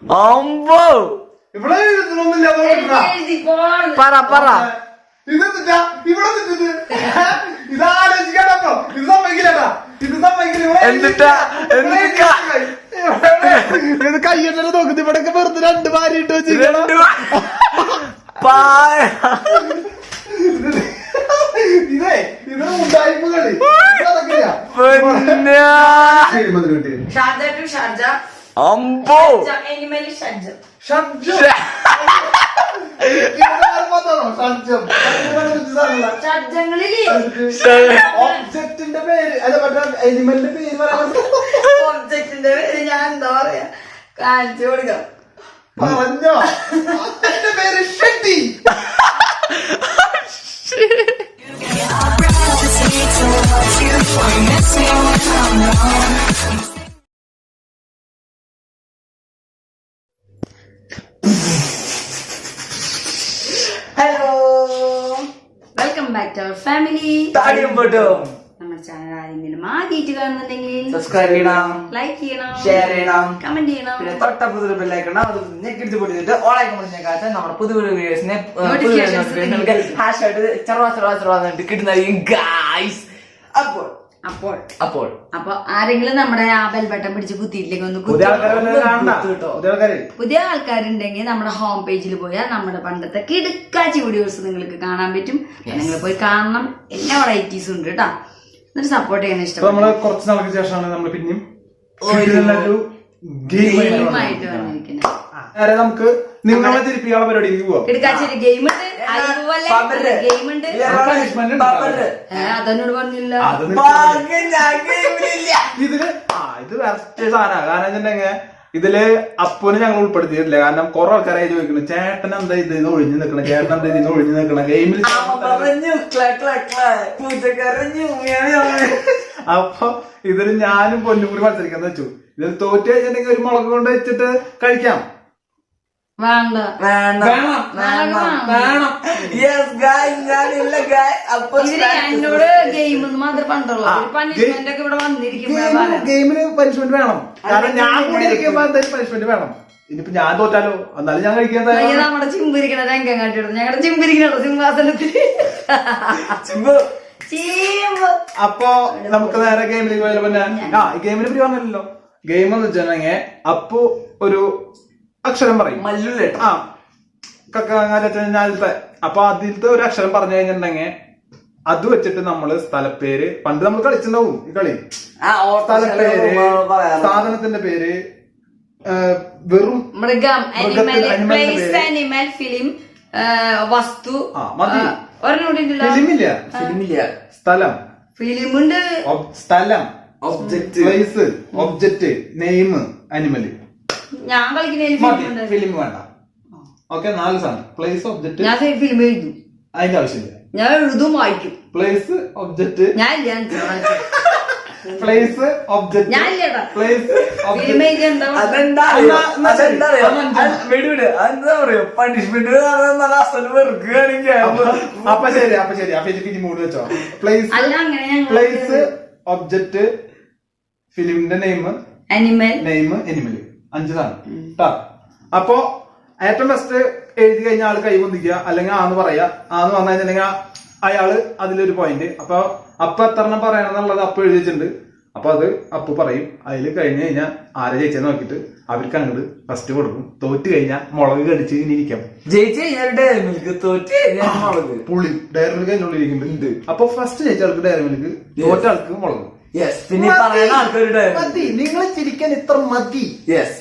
അമ്പോ ഇവിടെ എഴുതുന്നൊന്നുമില്ല. പറ പറ. ഇതെന്താ ഇവിടെ ഇത് ആലോചിക്കാട്ടോ. ഇത് സമ്മതിക്കില്ലട്ടാ. ഇത് സമ്മതിക്കില്ല. എന്നിട്ടാ ഇത് കയ്യെന്നെ നോക്കുന്നത്. ഇവിടെയൊക്കെ വെറുതെ 2 ഭാര്യ ഇട്ട് വെച്ചിരിക്കണം. ഇതേ ഇത് ഉണ്ടായ്പ കളി നടക്കില്ല. അമ്പോ ഒബ്ജക്റ്റിന്റെ പേര് അല്ല മറ്റേ എനിമലിന്റെ പേര് പറയാൻ ഒബ്ജക്റ്റിന്റെ പേര് ഞാൻ എന്താ പറയാ കാണിച്ചു കൊടുക്കാം. പറഞ്ഞോ എന്റെ പേര് Shetty. Hello, welcome back to our family. നമ്മുടെ ചാനൽ ആരെങ്കിലും ആദ്യമായിട്ട് കാണുന്നുണ്ടെങ്കിൽ സബ്സ്ക്രൈബ് ചെയ്യണം, ലൈക്ക് ചെയ്യണം, ഷെയർ ചെയ്യണം, കമന്റ് ചെയ്യണം. പിന്നെ തൊട്ടപ്പുറത്ത് ബെല്ലൈക്കൺ അത് ഞെക്കിടിച്ച് പൊട്ടിച്ചിട്ട് ഓളായിക്കാൻ പറഞ്ഞ നമ്മുടെ പുതിയ വീഡിയോസിനെ കിട്ടുന്നതായിരിക്കും ഗായ്സ്. അപ്പോൾ അപ്പൊ ആരെങ്കിലും നമ്മുടെ ആ ബെൽ ബട്ടൺ പിടിച്ച് കുത്തിയിട്ടില്ലെങ്കിൽ ഒന്ന് പുതിയ ആൾക്കാരുണ്ടെങ്കിൽ നമ്മുടെ ഹോം പേജിൽ പോയാൽ നമ്മുടെ പണ്ടത്തെ കിടുക്കാച്ചി വീഡിയോസ് നിങ്ങൾക്ക് കാണാൻ പറ്റും. നിങ്ങൾ പോയി കാണണം. എല്ലാ വെറൈറ്റീസും ഉണ്ട് കേട്ടോ. എന്നിട്ട് സപ്പോർട്ട് ചെയ്യാൻ ഇഷ്ടം. നമ്മള് കുറച്ച് നാൾക്ക് ശേഷമാണ് നമ്മൾ പിന്നെയും ഗെയിമായിട്ട് വന്നിരിക്കുന്നത്. നമുക്ക് നിങ്ങളെ തിരിപ്പിക്കാനുള്ള പരിപാടിക്ക് പോവാം. കിടുക്കാച്ചി ഗെയിം ഉണ്ട്, ഗെയിം ഉണ്ട്. അതെന്നോട് പറഞ്ഞില്ല. ഇതില് ഇത് വേറെ സാധനമാണ്. കാരണം വെച്ചിട്ടുണ്ടെങ്കിൽ ഇതില് അപ്പൂനെ ഞങ്ങൾ ഉൾപ്പെടുത്തിയിട്ടില്ല. കാരണം കുറെ ആൾക്കാരായി ചോദിക്കുന്നു ചേട്ടൻ എന്താ ഇതിന്ന് ഒഴിഞ്ഞു നിൽക്കണം, ചേട്ടൻ എന്താ ഇതിന്ന് ഒഴിഞ്ഞു നിൽക്കണം ഗെയിമിൽ. അപ്പൊ ഇതില് ഞാനും പൊന്നും കൂടി മത്സരിക്കാന്ന് വെച്ചു. ഇതിൽ തോറ്റ് കഴിഞ്ഞിട്ടുണ്ടെങ്കിൽ ഒരു മുളക് കൊണ്ട് വെച്ചിട്ട് കഴിക്കാം. വേണ്ട എന്നോട് ഗെയിം മാത്രം പണ്ടുള്ളൂ. പണിഷ്മെന്റ് ഒക്കെ ഇവിടെ വന്നിരിക്കുമ്പോ ഗെയിമിന് പനിഷ്മെന്റ് വേണം. കാരണം ഞാൻ കൂടി ഇരിക്കുമ്പോ എന്തായാലും പനിഷ്മെന്റ് വേണം. ഇനിയിപ്പോ ഞാൻ തോറ്റാലോ എന്നാലും ഞാൻ കഴിക്കാൻ. നമ്മുടെ ചിമ്പിരിക്കണ രംഗം കാട്ടിയിടുന്നു. ഞങ്ങളുടെ ചിമ്പിരിക്കണോ സിംഹാസനത്തിൽ. അപ്പൊ നമുക്ക് നേരെ ഗെയിമിലേക്ക് പോയാലോ. പിന്നെ ഈ ഗെയിമിന് ഫ്രീ പറഞ്ഞില്ലല്ലോ. ഗെയിം എന്ന് വെച്ചിട്ടുണ്ടെങ്കിൽ അപ്പൊ ഒരു അക്ഷരം പറയും. ആ ഞാനത്തെ അപ്പൊ അതിലത്തെ ഒരു അക്ഷരം പറഞ്ഞു കഴിഞ്ഞിട്ടുണ്ടെങ്കിൽ അത് വെച്ചിട്ട് നമ്മള് സ്ഥലപ്പേര് പണ്ട് നമ്മൾ കളിച്ചിട്ടുണ്ടാവും ഈ കളി. സ്ഥലപ്പേര്, സാധനത്തിന്റെ പേര്, വെറും മൃഗം, അനിമൽ, ഫിലിം, വസ്തു. ഫിലിമില്ല, സ്ഥലം, ഫിലിമുണ്ട്, സ്ഥലം, ഒബ്ജക്റ്റ്, പ്ലേസ്, ഒബ്ജക്റ്റ്, നെയിം, അനിമല്. ഞാൻ കളിക്കുന്ന ഫിലിം വേണ്ട. ഓക്കെ 4 സാധനം. Place, object. ഞാൻ ഫിലിം എഴുതും. അതിന്റെ ആവശ്യമില്ല. ഞാൻ എഴുതും വായിക്കും. Place, object. ഞാൻ പ്ലേസ്, ഒബ്ജക്റ്റ്. ഞാൻ ഇല്ലടാ. പ്ലേസ്, ഫിലിം എഴുതി എന്താ അതെന്താ പറയാ പണിഷ്മെന്റ് വെറുക്കുകയാണെങ്കിൽ. അപ്പൊ ശരി അപ്പൊ ഫിലിം മൂഡ് വെച്ചോ. പ്ലേസ്, പ്ലേസ്, ഒബ്ജക്റ്റ്, ഫിലിമിന്റെ നെയിം, അനിമൽ. 5 സാധനം. അപ്പൊ ഏറ്റവും ബെസ്റ്റ് എഴുതി കഴിഞ്ഞ ആള് കൈ പൊന്തിക്കുക, അല്ലെങ്കിൽ ആന്ന് പറയാ. ആന്ന് പറഞ്ഞു കഴിഞ്ഞിട്ടുണ്ടെങ്കിൽ അയാള് അതിലൊരു പോയിന്റ്. അപ്പൊ എത്ര എണ്ണം പറയണമെന്നുള്ളത് അപ്പ് എഴുതി വെച്ചിട്ടുണ്ട്. അപ്പൊ അത് അപ്പ് പറയും. അതിൽ കഴിഞ്ഞ് കഴിഞ്ഞാൽ ആരെ ജയിച്ചെന്ന് നോക്കിട്ട് അവർക്ക് അങ്ങോട്ട് ഫസ്റ്റ് കൊടുക്കും. തോറ്റ് കഴിഞ്ഞാൽ മുളക് കടിച്ച് ഇനി ഇരിക്കാം. ജയിച്ചു കഴിഞ്ഞാൽ ഡയറി മിൽക്ക്, തോറ്റ് കഴിഞ്ഞാൽ മുളക്. പുളി ഡയറി മിൽക്ക് അതിൻ്റെ ഉള്ളിൽ ഇരിക്കുന്നുണ്ട്. അപ്പൊ ഫസ്റ്റ് ജയിച്ച ആൾക്ക് ഡയറി മിൽക്ക്, തോറ്റ ആൾക്ക് മുളക്. പിന്നെ പറയുന്ന ആൾക്കൊരു നിങ്ങൾ ചിരിക്കാൻ ഇത്ര മതി.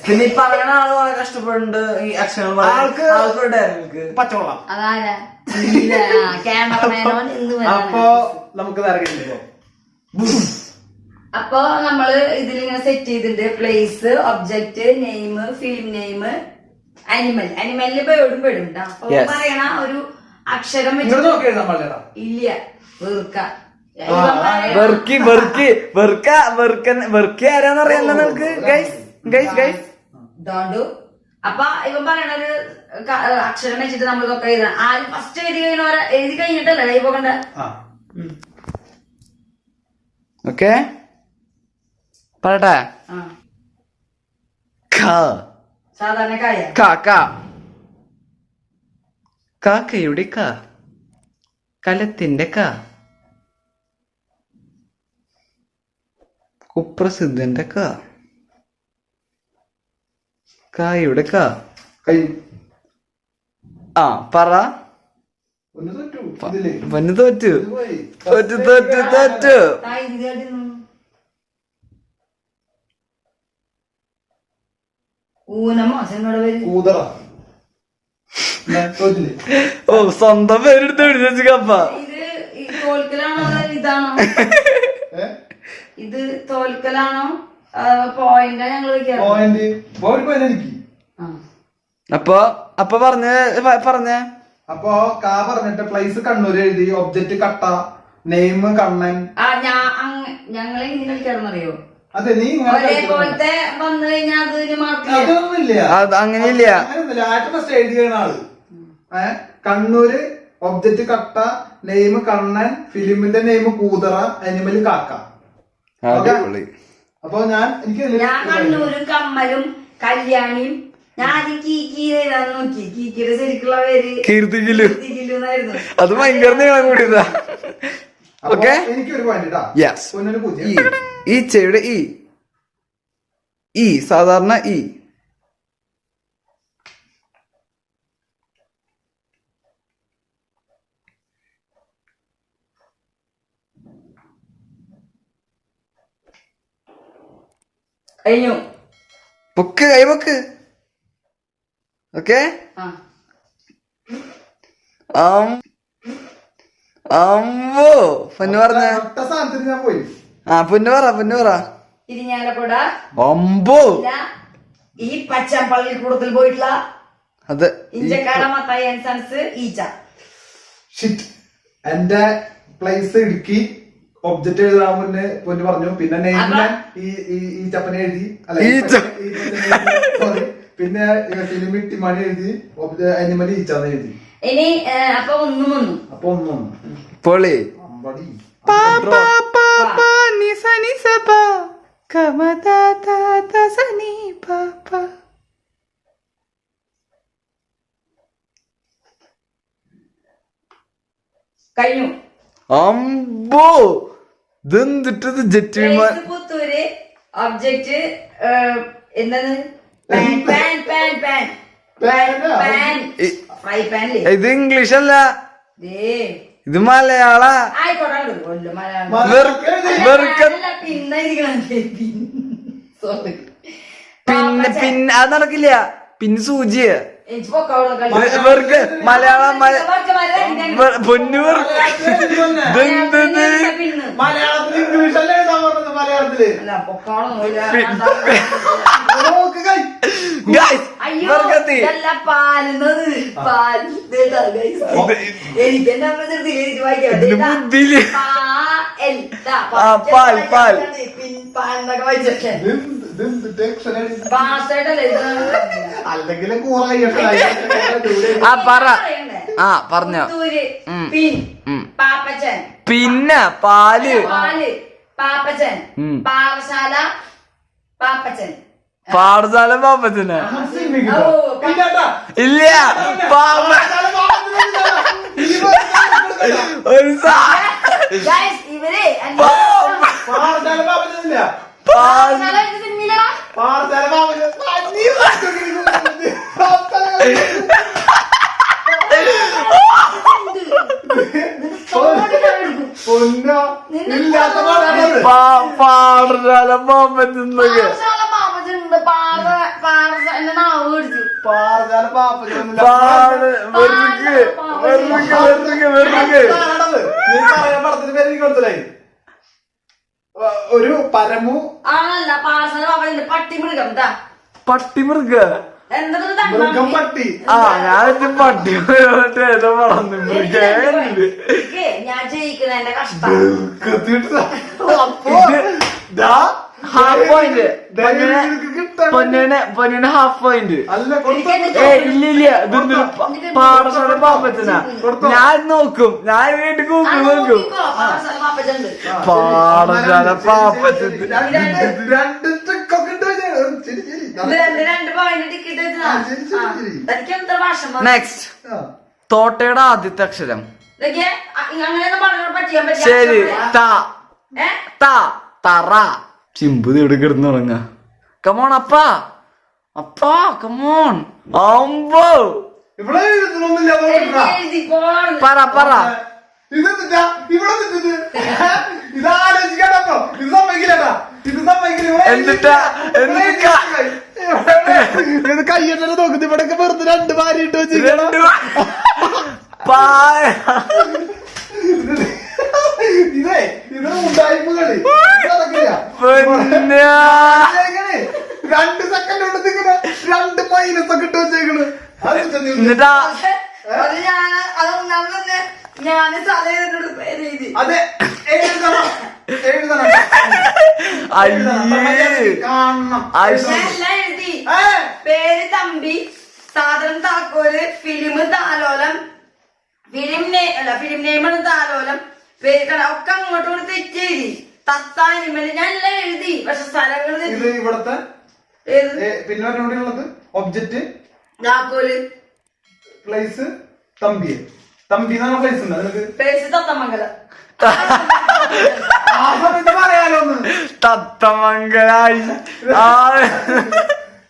പിന്നെ പറയുന്ന ആള് വളരെ കഷ്ടപ്പെടുന്നുണ്ട് ഈ അക്ഷരം. ആൾക്കൊരു ഡയറി മിൽക്ക് പച്ചവെള്ളം. അപ്പൊ നമുക്ക് അപ്പൊ നമ്മള് ഇതിലിങ്ങനെ സെറ്റ് ചെയ്തിട്ടുണ്ട്. Place, object, name, film name, animal. അനിമലിന് പേടും പെടും. അപ്പൊ പറയണ ഒരു അക്ഷരം ഇല്ല വെറുക്കി ആരാന്നറിയാലോ നമുക്ക്. അപ്പൊ ഇവൻ പറയണൊരു അക്ഷരം വെച്ചിട്ട് നമ്മൾക്കൊക്കെ എഴുതണം. ആരും ഫസ്റ്റ് എഴുതി കഴിഞ്ഞിട്ടല്ലേ കൈ പോകണ്ട. ഓക്കെ പറയട്ടെ. സാധാരണ കായ. കാക്ക. കാക്കയുടെ കാ. കലത്തിന്റെ കാ. കുപ്രസിദ്ധന്റെ കാ. കായുടെ കാ. കൈ ആ പറ. പൊന്നു തോറ്റു. തോറ്റു തോറ്റു തോറ്റു. ഊനമോ ചെന്നോട് പേര് ഊതറ. ഓ സ്വന്തം പേരെടുത്ത് എഴുതി കപ്പ. ഇത് തോൽക്കലാണോ ഇതാണോ? ഇത് തോൽക്കലാണോ പോയിന്റ് ഞങ്ങൾ അപ്പൊ പറഞ്ഞേ അപ്പൊ കാ പറഞ്ഞിട്ട് പ്ലേസ് കണ്ണൂർ എഴുതി, ഒബ്ജക്റ്റ് കട്ട, നെയിം കണ്ണൻ. ഞങ്ങളെ ഇങ്ങനെ കളിക്കാറെന്നറിയോ? അതെ നീ ഒരേപോലത്തെ വന്നു കഴിഞ്ഞാൽ അതിന് മാർക്ക് അതൊന്നുമില്ല, അങ്ങനെയില്ല. ആയിട്ട് ഫസ്റ്റ് എഴുതിയാണ് ആള്. കണ്ണൂര് ഒബ്ജക്റ്റ് കട്ട, നെയിം കണ്ണൻ, ഫിലിമിന്റെ നെയിം കൂതറ, അനിമൽ കാക്ക. അപ്പൊ ഞാൻ കണ്ണൂരും കമ്മലും കല്യാണിയും ഞാൻ കീക്കിന്ന് നോക്കി. കീക്കിയുടെ ശരിക്കുള്ള പേര് കീർത്തിക്കിലുന്നായിരുന്നു. അത് ഭയങ്കര നീളം കൂടിയതാ. ഓക്കെ എനിക്കൊരു പോയിന്റ്. ഈ ചെയുടെ ഈ സാധാരണ ഈ കഴിഞ്ഞു. പൊക്ക് കൈ പൊക്ക്. ഓക്കെ അമ്പോ പൊന്നു പറഞ്ഞ ഞാൻ പോയി. പൊന്നു പറ. ഇരിഞ്ഞാലക്കുട അമ്പോ ഈ പച്ചപ്പള്ളി കൂടുതൽ പോയിട്ടുള്ള അത് ഇഞ്ചക്കാട മത്തായി ആൻഡ് സൺസ് ഈച്ച. എന്റെ പ്ലേസ് ഇടുക്കി, ഒബ്ജക്റ്റ് എഴുതാൻ മുന്നേ പൊന്നു പറഞ്ഞു. പിന്നെ നെയിം ഞാൻ ഈ ചപ്പനെ എഴുതി, സോറി. പിന്നെ ഫിലിം ടിമാണി എഴുതി, അനിമൽ ഈച്ചാന്ന് എഴുതി. ഇനി അപ്പൊ ഒന്നും പൊളി. കഴിഞ്ഞു. അമ്പോ ഇതെന്തിട്ടത് ജെറ്റ് വിമാൻ. പുത്തൂര് ഒബ്ജക്റ്റ് എന്താണ്? ഇത് ഇംഗ്ലീഷ് അല്ല, ഇത് മലയാള. പിന്നെ അത് നടക്കില്ല. പിന്നെ സൂചിയ വെറുക്ക് മലയാളം പൊന്നു മലയാളത്തിൽ ഇംഗ്ലീഷ് അല്ലേ എഴുതാൻ പറഞ്ഞത്? മലയാളത്തില് അല്ലെങ്കിൽ പറഞ്ഞോ. പാപ്പച്ചൻ, പിന്നെ പാല് പാപ്പച്ചൻ, പാറശാല പാപ്പച്ചൻ. പാഠശാല പാപ്പച്ചന് ഇല്ല. ഒരു ഇവരെ പാഠശാല പാപ്പച്ചെന്നൊക്കെ ഒരു പരമു പട്ടിമൃഗം. പട്ടിമൃഗ മൃഗം പട്ടി. ഞാൻ പട്ടി ഏതോ പറഞ്ഞു മൃഗ. ഞാൻ ജയിക്കണ എന്റെ കഷ്ടം. ഹാഫ് പോയിന്റ് പൊന്നിന് ഹാഫ് പോയിന്റ്. ഇല്ല പാഠശാല പാപ്പച്ചനാ. ഞാൻ നോക്കും, ഞാൻ വീട്ടിൽ നോക്കും. പാഠശാല പാപ്പച്ചൻ രണ്ട് ട്രിക്കൊക്കെ രണ്ട് പോയിന്റ് ടിക്കറ്റ് തനിക്ക് എത്ര ഭാഷ നെക്സ്റ്റ് തോട്ടയുടെ ആദ്യത്തെ അക്ഷരം. അങ്ങനെയൊന്നും പറഞ്ഞു പറ്റിയാൻ പറ്റില്ല. ശരി. തറ. ചിമ്പ് ഇവിടെ കിടന്ന് തുടങ്ങ. കമോൺ അപ്പാ അപ്പാ കമോൺ. അമ്പോ ഇവിടെ എഴുതുന്നൊന്നുമില്ല. പറ പറ. ഇതാലോചിക്കാട്ടോ. ഇത് സമ്മതിക്കില്ലട്ടാ. ഇത് സമ്മതിക്കില്ല. എന്നിട്ടാ ഇത് കയ്യെന്നെ നോക്കുന്നത്. ഇവിടെ വെറുതെ 2 ഭാര്യ ഇട്ട് വെച്ചിരിക്കണം. ഇതേ ഇത് ഉണ്ടായ്മ കളി നടക്കില്ല. 2 സെക്കൻഡ് കൊണ്ട് ഇങ്ങനെ 2 മൈനസ് ഒക്കെ ഇട്ട് വെച്ചേക്കണ്. എന്നിട്ടാ ഞാന് അതെ എഴുതണം. എഴുതണം. കാണണം. എഴുതി. പേര് തമ്പി, സാധനം താക്കോല്, ഫിലിം താലോലം, ഫിലിം നെയ്മാണ് താലോലം, പേര് ഒക്കെ അങ്ങോട്ടും കൂടി തെറ്റ് എഴുതി. തത്താനിമല് ഞാൻ എല്ലാം എഴുതി. പക്ഷെ സ്ഥലങ്ങൾ ഇത് ഇവിടത്തെ പിന്നെ ഉള്ളത് ഒബ്ജക്റ്റ് താക്കോല്, പ്ലേസ് തമ്പി. തമ്പി എന്നാണ് പ്ലേസ് ഉണ്ട്. നിനക്ക് പേര് തത്തമംഗലം. ആ സമയത്ത് പറയാലോ ഒന്ന്. തത്തമംഗലായി.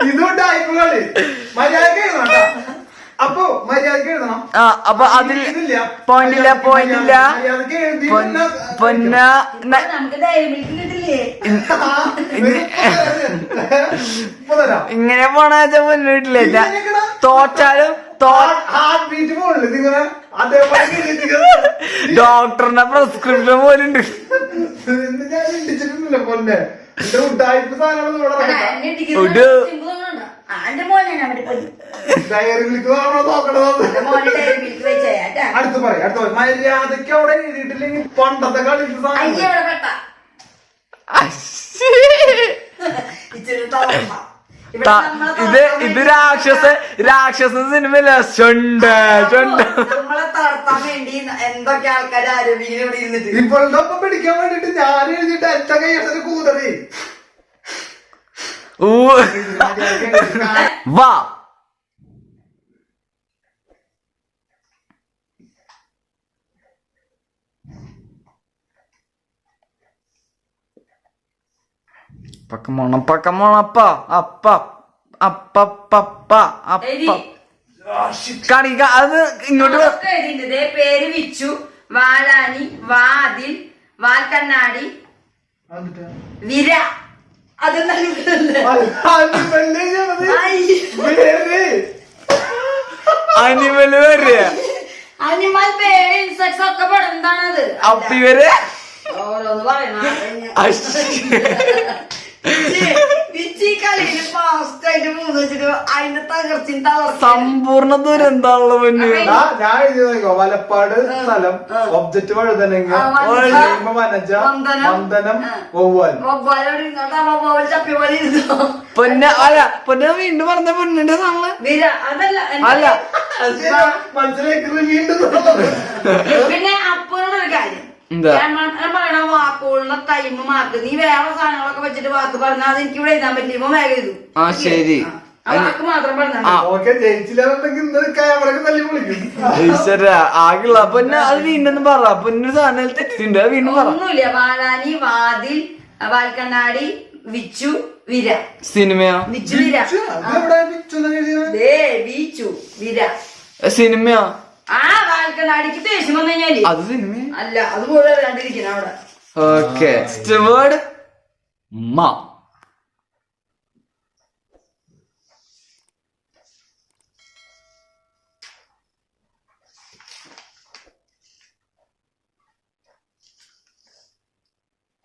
ഇതുകൊണ്ട് ആയിപ്പോളി മര്യാദക്ക് എഴുതണം. അപ്പൊ മര്യാദക്ക് എഴുതണം. അപ്പൊ അതിൽ പോയിന്റില്ല. നമുക്ക് ഡയറിമിൽക്ക് കിട്ടില്ലേ? ഇങ്ങനെ പോണാച്ച മുന്നോട്ടില്ല. തോറ്റാലും ഡോക്ടറിന്റെ പ്രിസ്ക്രിപ്ഷൻ പോലുണ്ട്. ഞാൻ ഇടിച്ചിട്ടില്ല പൊന്നെ. ഉഡായിപ്പ് സാധനങ്ങൾ അടുത്ത് പറയും. മര്യാദക്ക് അവിടെ എഴുതിയിട്ടില്ലെങ്കിൽ പണ്ടത്തെ കളി ഇത് രാക്ഷസ സിനിമയില്ല. നമ്മളെ തളർത്താൻ വേണ്ടി എന്തൊക്കെ ആൾക്കാർ ആരോപിക്കുന്നു ഇരുന്നിട്ട്. ഇപ്പോഴത്തെ ഒപ്പം പിടിക്കാൻ വേണ്ടിട്ട് ഞാൻ എഴുതിട്ട് അച്ഛ കൈയ്യൊരു കൂതറി. വാ പക്കമോണപ്പ അപ്പ കാണിക്ക. അത് ഇങ്ങോട്ട് എഴുതിയിട്ടുണ്ട്. പേര് വിച്ചു, വാലാനി, വാതിൽ, വാൽക്കണ്ണാടി, വിര. അനിമല് വരെ അനിമൽ പേര് ഇൻസെക്ട്സ് ഒക്കെ പെടുന്നതാണത്. അപ്പി വരെ ഓരോന്ന് പറയണ സമ്പൂർണ്ണ ദുരന്താണല്ലോ മുന്നേ. ഞാൻ എഴുതി വലപ്പാട് സ്ഥലം, ഒബ്ജക്റ്റ് വഴുതനങ്ങ, വനജ, വന്ദനം, വവ്വാൽ. പൊന്നെ വീണ്ടും പറഞ്ഞ പൊന്നിന്റെ സാധനം അല്ല മനസ്സിലേക്ക് വീണ്ടും. പിന്നെ അപ്പോഴൊരു കാര്യം പറയണ വാക്കുകളുടെ ടൈം മാർക്ക്. നീ വേറെ സാധനങ്ങളൊക്കെ വെച്ചിട്ട് വാക്ക് പറഞ്ഞാൽ അത് എനിക്ക് ഇവിടെ എഴുതാൻ പറ്റില്ല. വേഗം എഴുതും. ശരി. വാക്ക് മാത്രം പറഞ്ഞാൽ ആകില്ല. പൊന്നെ അത് വീണ്ടും പറ. പൊന്നു സാധനം തെറ്റിണ്ട്. വീണ്ടും പറ. ഒന്നുമില്ല. വാലാനി, വാതിൽ, വാൽക്കണ്ണാടി, വിച്ചു, വിര. സിനിമയോ? വിച്ചു, വിര. വിച്ചു, വിര. സിനിമയോ? വാൽക്കണ്ണാടിക്ക് ദേഷ്യം വന്നു കഴിഞ്ഞാല് അത് സിനിമ അല്ല. അത് മുഴുവൻ കണ്ടിരിക്കണം അവിടെ. ഓക്കെ. വേർഡ് മാ.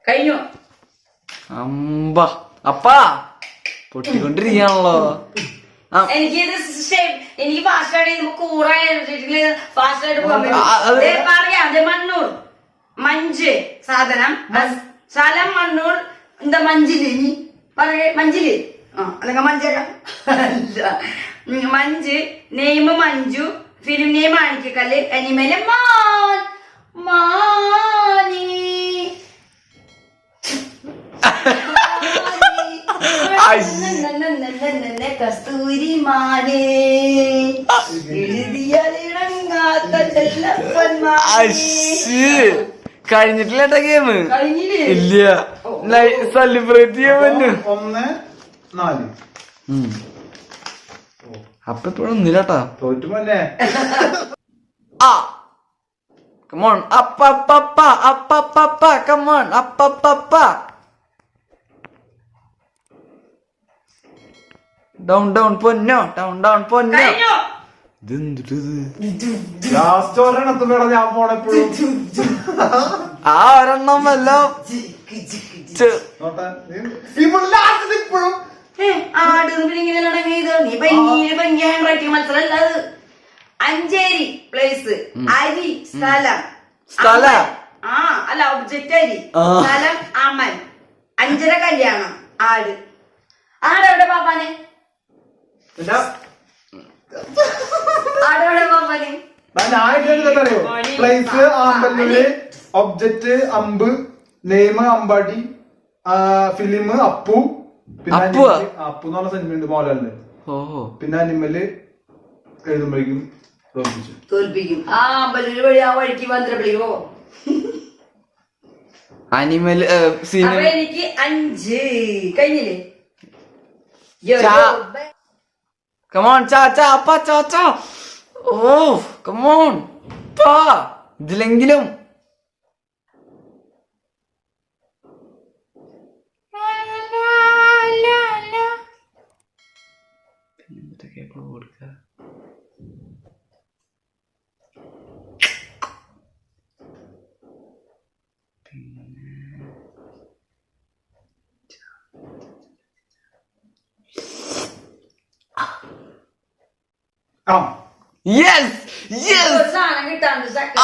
കഴിഞ്ഞു. അപ്പാ പൊട്ടിക്കൊണ്ടിരിക്കുകയാണല്ലോ. എനിക്ക് ഫാസ്റ്റായിട്ട് ഫാസ്റ്റായിട്ട് പോകാൻ പറ്റും. പറയാം. മണ്ണൂർ, മഞ്ച്, സാധനം, സ്ഥലം മണ്ണൂർ. എന്താ മഞ്ചില്? ഇനി പറയേ മഞ്ചില്. അല്ലെങ്കിൽ മഞ്ചര. മഞ്ച്, name Manju, film name Manikyakkallu, animal മാനി. കസ്തൂരി മാനേ എഴുതിയാലിണങ്ങാത്ത കഴിഞ്ഞിട്ടില്ല ഗെയിം കഴിഞ്ഞില്ലേ? ഇല്ല, സെലിബ്രേറ്റ് ചെയ്യാൻ പറ്റും. 1-4 അപ്പൊ ഇപ്പോഴും ഒന്നില്ലാട്ടാ. തോറ്റുമല്ലേ? ആ come on up up up up up up come on up up up down down പൊന്നോ down down പൊന്നോ. ലാസ്റ്റ് ഒരെണ്ണത്തും ഞാൻ പോണെപ്പോഴും ആ ഒരെണ്ണം വല്ലോ ഇപ്പോഴും ആട് ഇങ്ങനെ തുടങ്ങിയത് നീ ഭംഗി ഹാൻഡ് റൈറ്റിംഗ് മത്സരം അത്. അഞ്ചേരി പ്ലേസ്, അരി സ്ഥലം, ആ അല്ല ഒബ്ജക്റ്റ് അരി, സ്ഥലം അമൻ, 5:30 കല്യാണം, ആട്. ആടെവിടെ പാപ്പാനെ? ആടെവിടെ പാപ്പാനെ? അറിയോ? പ്ലേസ് ആമ്പല്ലൂര്, ഒബ്ജക്റ്റ് അമ്പ്, നെയ്മ് അമ്പാടി, ഫിലിം അപ്പു, പിന്നെ അപ്പു എന്ന് പറഞ്ഞ സിനിമ ഉണ്ട് മോഹൻലാലിന്റെ. പിന്നെ അനിമല് എഴുതുമ്പോഴേക്കും തോൽപ്പിക്കും. ആ അമ്പലൂര് വഴി ആ വഴിക്ക് വന്നിരപ്പള്ളിക്കോ. അനിമൽ എനിക്ക് 5 കഴിഞ്ഞില്ലേ? come on ചാച്ചാ അപ്പ ചാച്ചാ. ഓ come on പാ ഇതിലെങ്കിലും.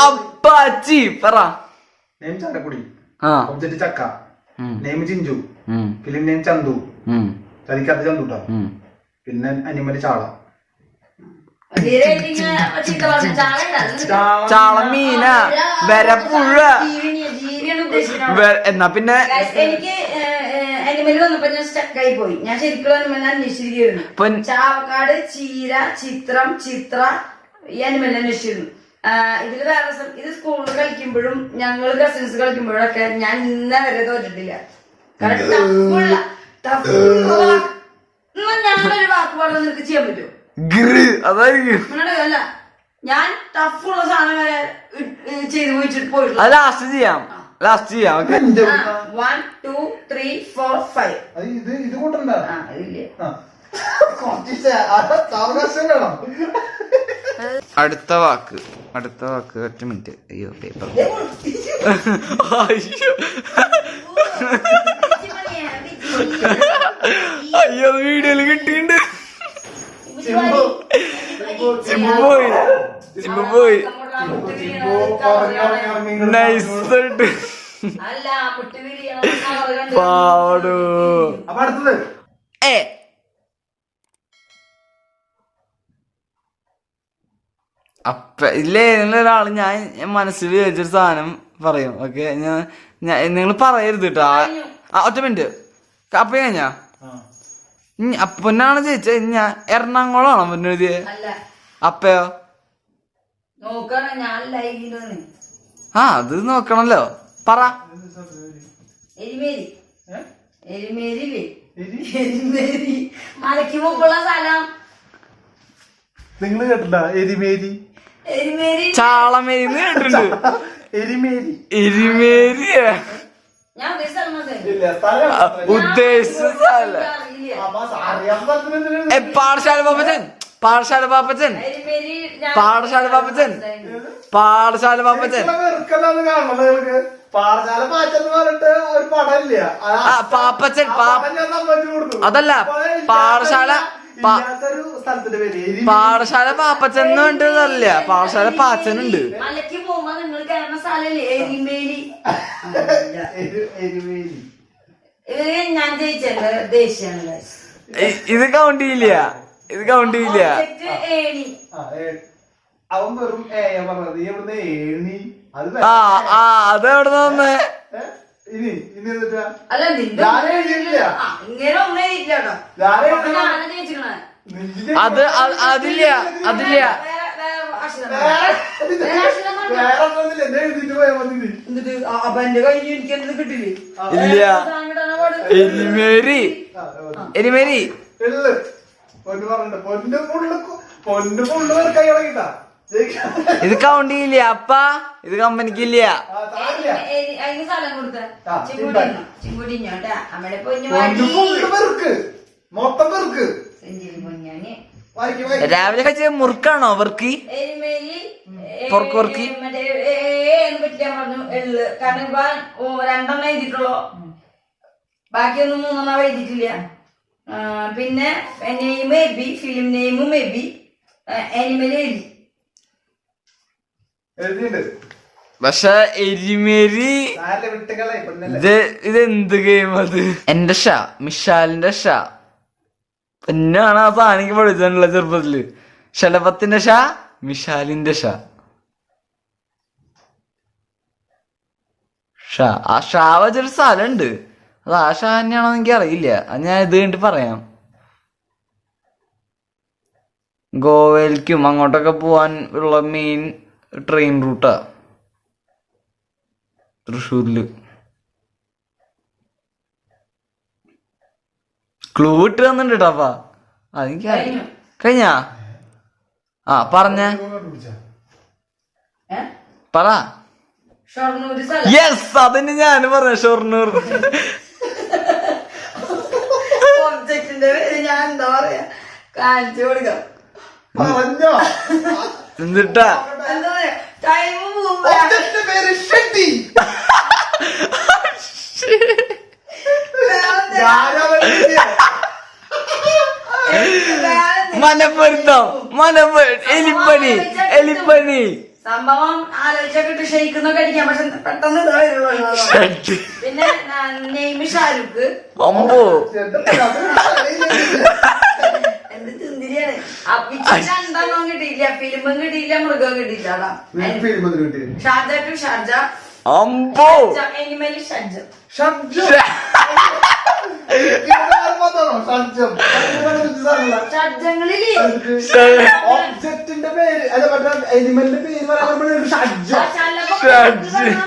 അപ്പാച്ചി പറ. നെയിം ചാലക്കുടി, ആ ഒബ്ജക്റ്റ് ചക്ക, name Chinchu, film name Chandu, ചതിക്കാത്ത ചന്തുട്ടാ, പിന്നെ അനിമല് ചാള. ചാള മീന വരപ്പുഴ. എന്നാ പിന്നെ എനിക്ക് അനിമൽ വന്നപ്പോ ഞാൻ സ്റ്റക്കായി പോയി. ഞാൻ ശരിക്കും അനിമൽ അന്വേഷിച്ചിരിക്കുന്നു. ചാവക്കാട്, ചീര, ചിത്രം, ചിത്ര, ഈ അനിമൽ അന്വേഷിച്ചിരുന്നു. ഇതില് വേറെ ഇത് സ്കൂളിൽ കളിക്കുമ്പോഴും ഞങ്ങൾ കസിൻസ് കളിക്കുമ്പോഴൊക്കെ ഞാൻ ഇന്ന വരെ തോറ്റിട്ടില്ല. കാരണം ഞാനൊരു വാക്ക് പറഞ്ഞാൽ നിനക്ക് ചെയ്യാൻ പറ്റുമോ? അല്ല, ഞാൻ ടഫുള്ള സാധനം വരെ ചെയ്ത് പോയിച്ചിട്ട് പോയിട്ടുള്ളൂ. അത് ലാസ്റ്റ് ചെയ്യാം. 1 2 3 4 5. ഇത് കൂട്ടണ്ട. അടുത്ത വാക്ക് 1 മിനിറ്റ്. അയ്യോ പേപ്പർ. അയ്യോ വീഡിയോയില് കിട്ടിണ്ട്. ചിമ്പു പോയി നൈസായിട്ട് പാടൂ. അപ്പ ഇല്ലേ ഒരാള് ഞാൻ മനസ്സിൽ വിചാരിച്ചൊരു സാധനം പറയും. ഓക്കെ, നിങ്ങൾ പറയരുത് കേട്ടോ. 1 മിനിറ്റ്. അപ്പൊ കഴിഞ്ഞാ അപ്പനാണ് ചോദിച്ചത്. ഞാൻ എറണാകുളമാണോ അപ്പൻ എഴുതിയത്? അപ്പയോ? ആ അത് നോക്കണല്ലോ. പറ. നിങ്ങൾ കേട്ടില്ല? എരിമേരി, ചാളമേരി കേട്ടിട്ടുണ്ട്. എരിമേരി, എരിമേരി ഉദ്ദേശിച്ച പാഠശാല പാപ്പച്ചൻ. പാഠശാല പാപ്പച്ചൻ അതല്ല പാഠശാല പാപ്പച്ചൻ എന്ന് പറഞ്ഞിട്ടല്ല, പാഠശാല പാച്ചനുണ്ട്. ഞാൻ ജയിച്ചത് ഇത് കൗണ്ട് ചെയ്യില്ല. അവൻ വെറും പറഞ്ഞത്. എവിടുന്ന് ഏണി? അതെവിടെ നിന്ന് ഇനി എന്നിട്ടാ അല്ല നിന്റെ ഞാൻ എഴുതിയിട്ടില്ല. ഇങ്ങനെ ഒന്നും എഴുതിയില്ല കേട്ടോ. ഞാൻ അപ്പൊ ഞാനാ ജയിച്ചിക്കണേ. അതില്ല അതില്ല വേറെ അക്ഷരം പറഞ്ഞോ. വേറെ ഒന്നുമില്ല എന്നെ എഴുതിട്ട് പോയാ മതി നീ. എന്നിട്ട് അപ്പൊ എന്റെ കയ്യിൽ എനിക്ക് എന്ത് കിട്ടില്ലേ? ഇല്ല. സാധനം കിട്ടാനാ പാട്. എരിമേരി എരിമേരി എള്ള് പൊന്ന് പറഞ്ഞിട്ട് പൊന്ന് ഫുള്ള് പേർക്കായി തുടങ്ങിട്ടാ ഇത് കൗണ്ട് ചെയ്യില്ല അപ്പ ഇത് കമ്പനിക്കില്ല. അതിന് സ്ഥലം കൊടുത്ത ആ, ചിങ്കുടിഞ്ഞോട്ടാ നമ്മുടെ പൊന്നു പൊന്ന് ഫുള്ള് പേർക്ക് മൊത്തം പേർക്ക് സെഞ്ചുറി പൊന്നാന് വായിക്ക് വായിക്ക്. രാവിലെ കഴിച്ച മുറുക്കാണോ അവർക്ക് എരുമേലി പൊറക്ക് പൊറക്ക്. മറ്റേ എന്ന് പറ്റിയാൻ പറഞ്ഞു എള്ള്. കാരണം ഇപ്പൊ 2 എഴുതിയിട്ടുള്ളൂ, ബാക്കിയൊന്നും 3 എഴുതിയിട്ടില്ല. പിന്നെ നെയിം എബി, ഫിലിം നെയിമും എബി, അനിമൽ എലി. എഴുതിയിട്ടുണ്ട്. പക്ഷെ എരിമേരി നാല് വിട്ടുകളെ പൊന്നല്ലേ. ഇത് എന്ത് ഗെയിം അത്? എന്റെ ഷാ മിഷാലിന്റെ ഷാ പിന്നാണ് ആ സാധനം പഠിച്ചിട്ടുള്ള ചെറുപ്പത്തില്. ശലഭത്തിന്റെ ഷാ മിഷാലിന്റെ ഷാ ഷാ ആ ഷാ വെച്ചൊരു സ്ഥലമുണ്ട്. അത് ആ ഷാ തന്നെയാണോ എനിക്ക് അറിയില്ല. അത് ഞാൻ ഇത് കഴിഞ്ഞിട്ട് പറയാം. ഗോവയിലേക്കും അങ്ങോട്ടൊക്കെ പോവാൻ ഉള്ള മെയിൻ ട്രെയിൻ റൂട്ടാ തൃശ്ശൂരില്. ക്ലൂ ഇട്ട് തന്നിട്ടുണ്ട് കേട്ടാ. അതെനിക്ക് കഴിഞ്ഞാ പറഞ്ഞ പറ. ഷൊർണൂര് സ്ഥലം. യെസ് അതന്നെ ഞാന് പറഞ്ഞ ഷൊർണൂർ. ഒബ്ജക്റ്റിന്റെ പേര് ഞാൻ എന്താ പറയാ കാണിച്ചു കൊടുക്കാം. പറഞ്ഞോ എന്നിട്ടാ എന്താ പറയാ ടൈം പോകുമ്പോ ഒബ്ജക്റ്റിന്റെ പേര് ഷെട്ടി. മനപ്പൊരുത്തം എലിപ്പനി എലിപ്പനി സംഭവം ആലോചിച്ചൊക്കെ ഷെയ്ക്കുന്നൊക്കെ അടിക്കാം. പക്ഷെ പെട്ടെന്ന് ഇതാ വരുള്ളൂ. പിന്നെ നെയ്മ് ഷാരൂഖ്. അമ്പോ എന്ത് ചിന്തിരിയാണ്. അപ്പിച്ച് 2 കിട്ടിയില്ല, ഫിലിമും കിട്ടിയില്ല, മൃഗവും കിട്ടിയില്ല. ഷാർജ ടു ഷാർജ, അമ്പോ എനിമൽ ഷഡ്ജ. ഷഡ്ജങ്ങളില് ഒബ്ജക്റ്റിന്റെ പേര് അല്ല മറ്റേ എലിമെന്റിന്റെ പേര്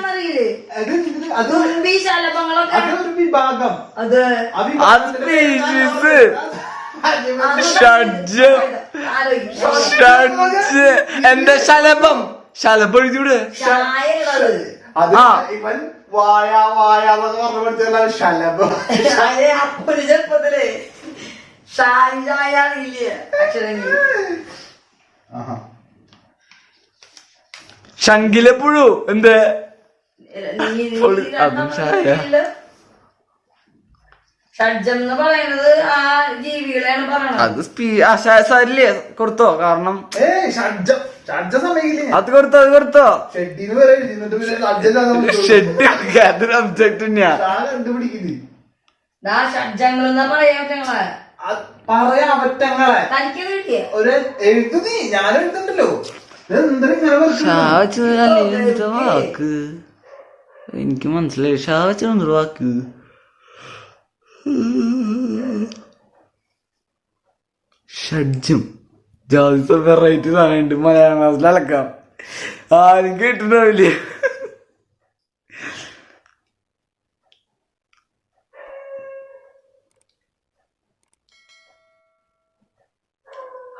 അറിയില്ലേ? തുമ്പി ശലഭങ്ങളൊക്കെ അതൊരു വിഭാഗം. അത് എന്താ ശലഭം ശലഭം എഴുതിയൂടെ? അത് ഇവൻ വായ എന്നൊക്കെ പറഞ്ഞു പഠിച്ചാൽ ശലഭം. അപ്പൊരു ചെറുപ്പത്തില് ഷായ അറിയില്ല അക്ഷരങ്ങള്. ശങ്കിലപ്പുഴു എന്ത് ഷഡ്ജം എന്ന് പറയുന്നത് ആ ജീവികളെയാണ് പറയണത്. അത് കൊടുത്തോ? കാരണം അത് കൊടുത്തോ ഷെഡ് അതൊരു ഒബ്ജക്ട് തന്നെയാ. ഷഡ്ജങ്ങൾ എന്നാ പറയാ ഞങ്ങളെ. പറയാ പറ്റങ്ങളെ തനിക്കത് കിട്ടിയ ഒരു എഴുത്തു നീ ഞാൻ എഴുതുന്നുണ്ടല്ലോ. വാക്ക് എനിക്ക് മനസ്സിലായി. ഷാ വെച്ചൊരു വാക്ക് ഷഡ്ജം ജാതി വെറൈറ്റി സാധനമുണ്ട്. മലയാളം ക്ലാസ്സിൽ അലക്കാം. ആരും കേട്ടിട്ടുണ്ടാവില്ലേ?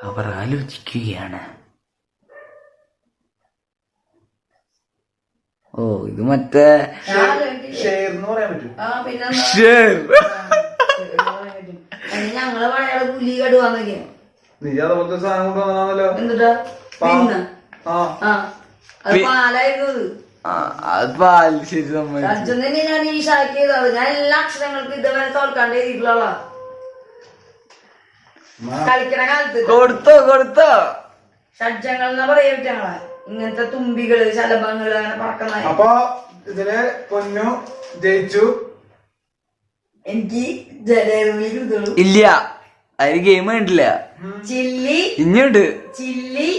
അവർ ആലോചിക്കുകയാണ്. ഓ ഇത് മറ്റേ ഷെയർ എന്ന് പറയാൻ പറ്റും. ഷെയർ. ഞങ്ങള് പഴയ പുലി കടുവാന്നൊക്കെയാ. നീ അതുപോലത്തെ സാധനം കൊണ്ടുവന്നാണല്ലോ. എന്നിട്ടാ പിന്നെ അത് പാലായിരുന്നു. അത് പാൽ ശരി സമ്മതിച്ചു. അർജുൻ തന്നെ ഞാൻ ഈ ഷാക്ക് ചെയ്തത്. ഞാൻ എല്ലാ അക്ഷരങ്ങൾക്കും ഇതുവരെ തോൽക്കാണ്ട് എഴുതിയിട്ടുള്ള കളിക്കണ കാലത്ത്. കൊടുത്തോ ഷഡ്ജങ്ങൾ എന്നാ പറയാ ഞങ്ങളെ. ഇങ്ങനത്തെ തുമ്പികള് ശലഭങ്ങള് അങ്ങനെ പറക്കുന്ന. അപ്പൊ ഇതില് പൊന്നു ജയിച്ചു. എനിക്ക് ജലേറിലേക്ക് ഇതുള്ളൂ. ഇല്ല അതിന് ഗെയിം കണ്ടില്ല. ചില്ലി ഇനിയുണ്ട്. ചില്ലി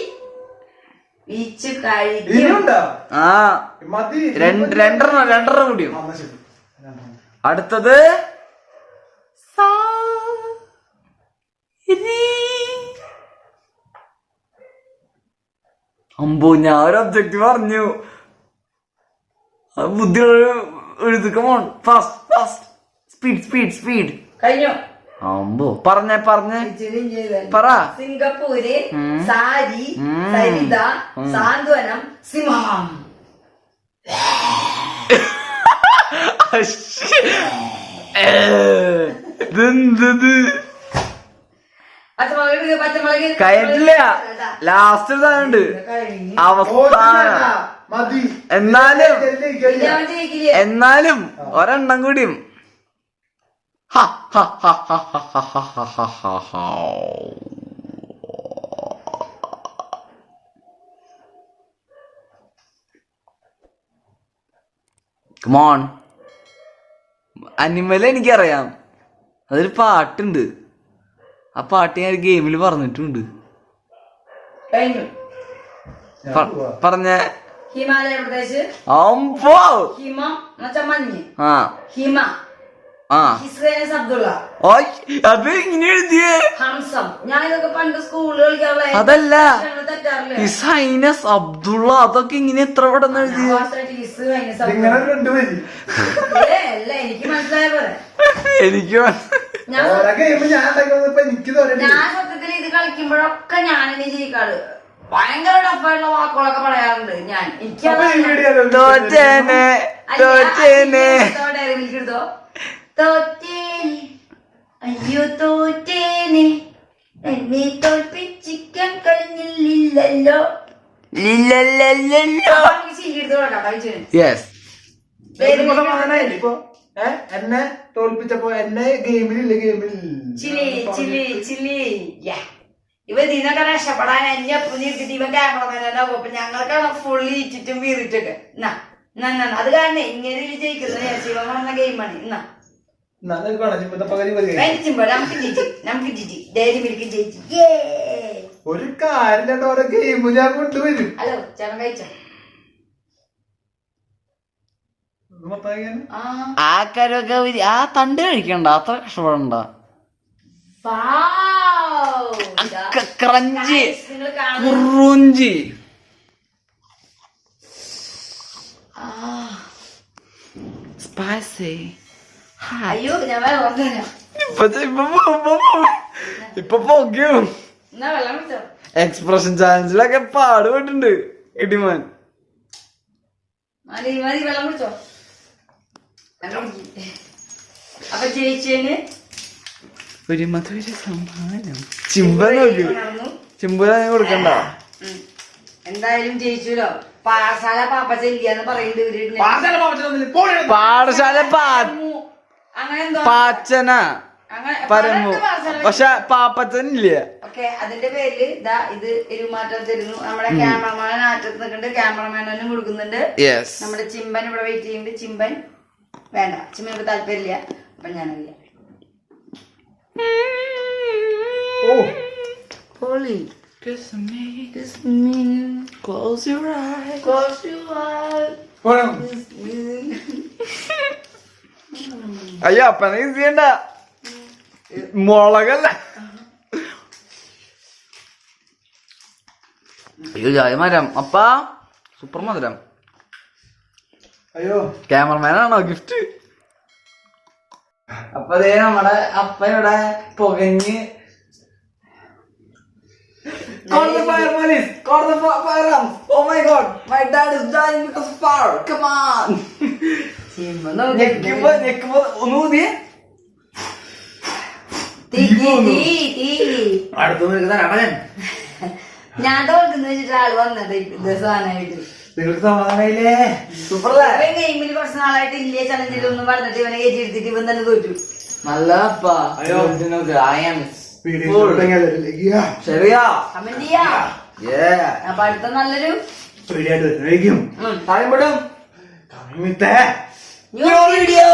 വീച്ച് കഴിക്കും. ഇനിയുണ്ടോ? രണ്ടെണ്ണം കൂടിയും. അടുത്തത് അമ്പോ ഞാൻ ഒരു ഒബ്ജക്റ്റ് പറഞ്ഞു. ബുദ്ധിയുള്ള എഴുതുക്കമോൺ. Fast fast speed speed speed. കഴിഞ്ഞു. അമ്പോ പറഞ്ഞേ പറ. സിംഗപ്പൂര്, സാരി, സരിത, സാന്ത്വനം, സിംഹം. പച്ചമുളക് കഴിഞ്ഞില്ല. ലാസ്റ്റ് സാധനമുണ്ട് അവസാനം. എന്നാലും ഒരെണ്ണം കൂടിയും. കമോൺ. അനിമൽ എനിക്കറിയാം. അതൊരു പാട്ടുണ്ട്. ആ പാട്ട് ഞാൻ ഗെയിമിൽ പറഞ്ഞിട്ടുണ്ട്. പറഞ്ഞ ഹിമാലയ പ്രദേശ്. അമ്പോ ഹിമം എന്നുവെച്ചാ മഞ്ഞ്. ആ ഹിമ. ഹിസ്രേനസ് അബ്ദുള്ള. അത് ഇങ്ങനെ എഴുതിയേ. ഹംസം. ഞാൻ ഇതൊക്കെ പണ്ട് സ്കൂളിൽ കളിക്കാറുള്ള. അതല്ല തെറ്റാറില്ല. ഹിസൈനസ് അബ്ദുള്ള. അതൊക്കെ ഇങ്ങനെ എത്ര പെട്ടെന്ന് എഴുതിയ. എനിക്ക് മനസ്സിലായ പോലെ. എനിക്ക് ഞാൻ സത്യത്തിൽ ഇത് കളിക്കുമ്പോഴൊക്കെ ഞാനെന്നെ ജയിക്കാറ്. ഭയങ്കര ടഫായിട്ടുള്ള വാക്കുകളൊക്കെ പറയാറുണ്ട് ഞാൻ. എടുത്തോ. തോറ്റേനെ, അയ്യോ തോറ്റേനെ, എന്നെ തോൽപ്പിച്ചിക്കാൻ കഴിഞ്ഞില്ലല്ലോ. എന്നെ തോൽപ്പിച്ചപ്പോ എന്നെ ഗെയിമിലില്ല. ഇവ ഇതിനൊക്കെ രക്ഷപ്പെടാൻ എന്നെ നിർത്തിട്ട് ഇവ ക്യാമറമാനാവും. അപ്പൊ ഞങ്ങൾക്കാണ് ഫുള്ളി ഇറ്റിട്ടും വീറിട്ടൊക്കെ. അത് കാരണം ഇങ്ങനെ ജയിക്കുന്നത് ശിവൻ പറഞ്ഞ ഗെയിമാണ്. ഒരു കാര്യം ഓരോ ഗെയിം ഞാൻ കൊണ്ടുവരും. ഹലോ ചേട്ടൻ കഴിച്ചോ? ആ കരൊക്കെ ആ തണ്ട് കഴിക്കണ്ട. അത്ര കഷ്ടപ്പെടണ്ട. ക്രഞ്ചി കുറുഞ്ചി. സ്പൈസി. അയ്യോ ഞാൻ വെള്ളം ഇപ്പൊ പൊക്കും. വെള്ളം കുടിച്ചോ? എക്സ്പ്രഷൻ ചാലഞ്ചിലൊക്കെ പാടുപെട്ടുണ്ട് ഇടിമാൻ. മതി മതി വെള്ളം കുടിച്ചോ? അപ്പൊ ജയിച്ചേന് ഒരു മധുര സമ്മാനം. ചിമ്പ നോക്കൂ. ചിമ്പുല കൊടുക്കണ്ട. എന്തായാലും ജയിച്ചല്ലോ. പാഠശാല പാപ്പച്ച ഇല്ലാന്ന് പറയുന്നുണ്ട്. പാഠശാല അങ്ങനെ പാച്ചന പരമു. പക്ഷെ പാപ്പച്ചനില്ല. ഓക്കെ അതിന്റെ പേരില് ഇതാ ഇത് എരുമാറ്റം തരുന്നു. നമ്മുടെ ക്യാമറമാൻ ആറ്റത്ത് നിൽക്കുന്നുണ്ട്. ക്യാമറമാനും കൊടുക്കുന്നുണ്ട്. നമ്മുടെ ചിമ്പൻ ഇവിടെ വെയിറ്റ് ചെയ്യുന്നുണ്ട്. ചിമ്പൻ വേണ്ട. ചിമ്പനക്ക് താല്പര്യമില്ല. അപ്പൊ ഞാനില്ല. Polly, kiss me, kiss me, close your eyes, close your eyes, kiss me. അയ്യോ അപ്പ നീ ചെയ്യണ്ട. മുളകല്ല. അയ്യോ ചായ മരം. അപ്പ സൂപ്പർ മധുരം. അയ്യോ ക്യാമറമാനാണോ ഗിഫ്റ്റ്? അപ്പൊ അതേ നമ്മുടെ അപ്പ ഇവിടെ പുകഞ്ഞ്. Call the fire police! Call the fire arms! Oh my god! My dad is dying because of fire! Come on! ഞെക്കുമ്പോ ഒന്ന് ഊതിയേ. അടുത്ത് നിൽക്കുന്ന രമണൻ. ഞാൻ തോൽക്കുന്ന വെച്ചിട്ട് ആള് വന്നത് സാധനമായിട്ട്. നിങ്ങൾക്ക് സമാധാനായില്ലേ? സൂപ്പറല്ലേ? ഗെയിമിൽ കുറച്ച് നാളായിട്ട് ഇല്ലേ ചലഞ്ചിലൊന്നും പറഞ്ഞിട്ട് ഇവനെ കയറ്റി എടുത്തിട്ട് ഇവൻ തന്നെ തോറ്റു. നല്ല ശരിയാ. കമന്റ് ചെയ്യാ. അപ്പൊ അടുത്ത നല്ലൊരു വീഡിയോ. New video.